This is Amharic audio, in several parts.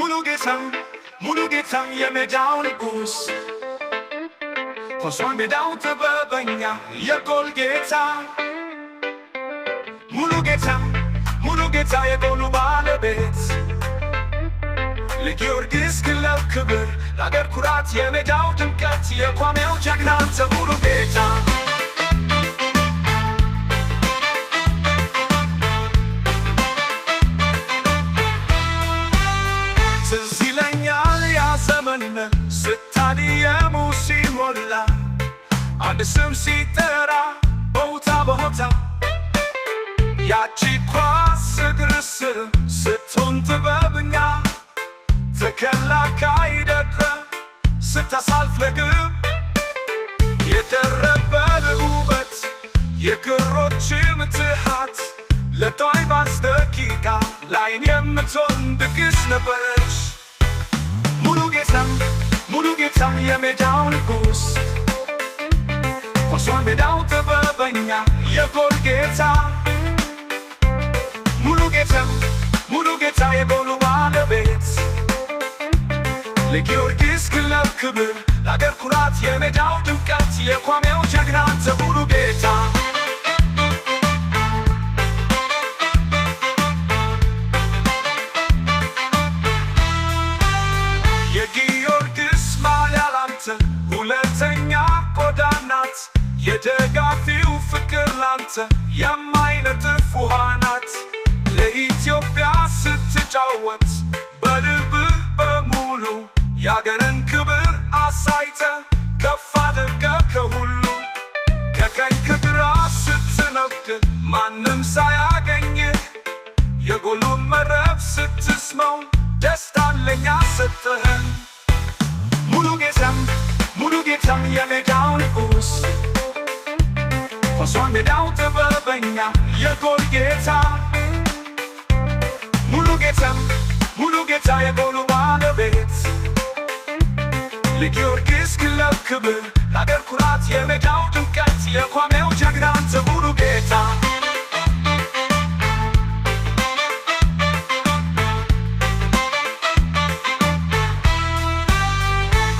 ሙሉጌታ የሜዳው ንጉስ ሆሷን ሜዳው ጥበበኛ የጎል ጌታ ሙሉጌታ የጎሉ ባለቤት ለጊዮርጊስ ክለብ ክብር ለአገር ኩራት የሜዳው ድምቀት የቋሚው ጀግና አንተ ሙሉጌታ ትዝ ይለኛል ያ ዘመን ስታዲየሙ ሲሞላ አንድ ስም ሲጠራ በሆታ ያቺ ኳስ እግር ስር ስትሆን ጥበበኛ ተከላካይ ደርረ ስታሳልፍ ለግብ የደረበል ውበት የክሮች ምትሃት ለጧይ ባስ ደቂቃ ላይን የምትሆን ድግስ ነበረች። ሙሉጌታ የሜዳው ንጉስ ሆሷን ሜዳው ጥበበኛ የጎል ጌታ ሙሉጌታ የጎሉ ባለቤት ለጊዮርጊስ ክለብ ክብር ለአገር ኩራት የሜዳው ድምቀት የቋሚው ጀግና አንተ ሙሉጌታ የጊዮርጊስ ማሊያ ላንተ ሁለተኛ ቆዳ ናት የደጋፊው ፍቅር ላንተ የማይነጥፍ ውሃ ናት ለኢትዮጵያ ስትጫወት በልብህ በሙሉ የአገርን ክብር አሳይተ ከፍ አድርገህ ከሁሉ ከቀኝ ከግራ ስትነግድ ማንም ሳያገኝህ የጎሉን መረብ ስትስመው ደስታን ለኛ ሰጠኸን። ሙሉጌታ የሜዳው ንጉስ ሆሷን ሜዳው ጥበበኛ የጎል ጌታ ሙሉጌታ የጎሉ ባለቤት ለጊዮርጊስ ክለብ ክብር ለአገር ኩራት የሜዳው ድምቀት የቋሚው ጀግና አንተ ሙሉጌታ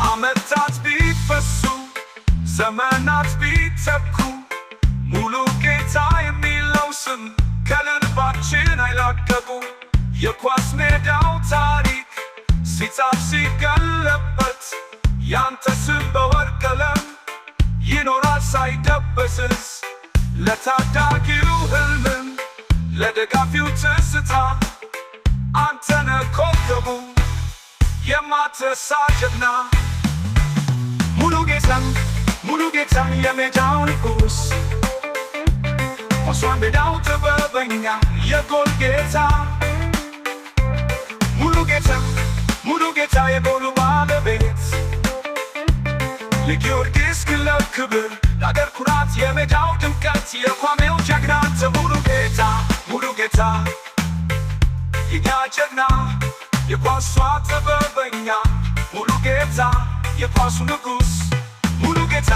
ዓመታት ቢፈሱ ዘመናት ቢተኩ ሙሉጌታ የሚለው ስም ከልባችን አይላቀቁ የኳስ ሜዳው ታሪክ ሲጻፍ ሲገለበት ያንተ ስም በወርቅ ቀለም ይኖራል ሳይደበዝዝ ለታዳጊው ሕልም ለደጋፊው ትዝታ አንተነህ ኮከቡ የማትረሳ ጀግና ሙሉጌታ የሜዳው ንጉስ ሆሷን ሜዳው ጥበበኛ የጎል ጌታ ሙሉጌታ የጎሉ ባለቤት ለጊዮርጊስ ክለብ ክብር ለአገር ኩራት የሜዳው ድምቀት የቋሚው ጀግና አንተ ሙሉጌታ የኛ ጀግና የኳሷ ጥበበኛ ሙሉጌታ የኳሱ ንጉስ ሙሉጌታ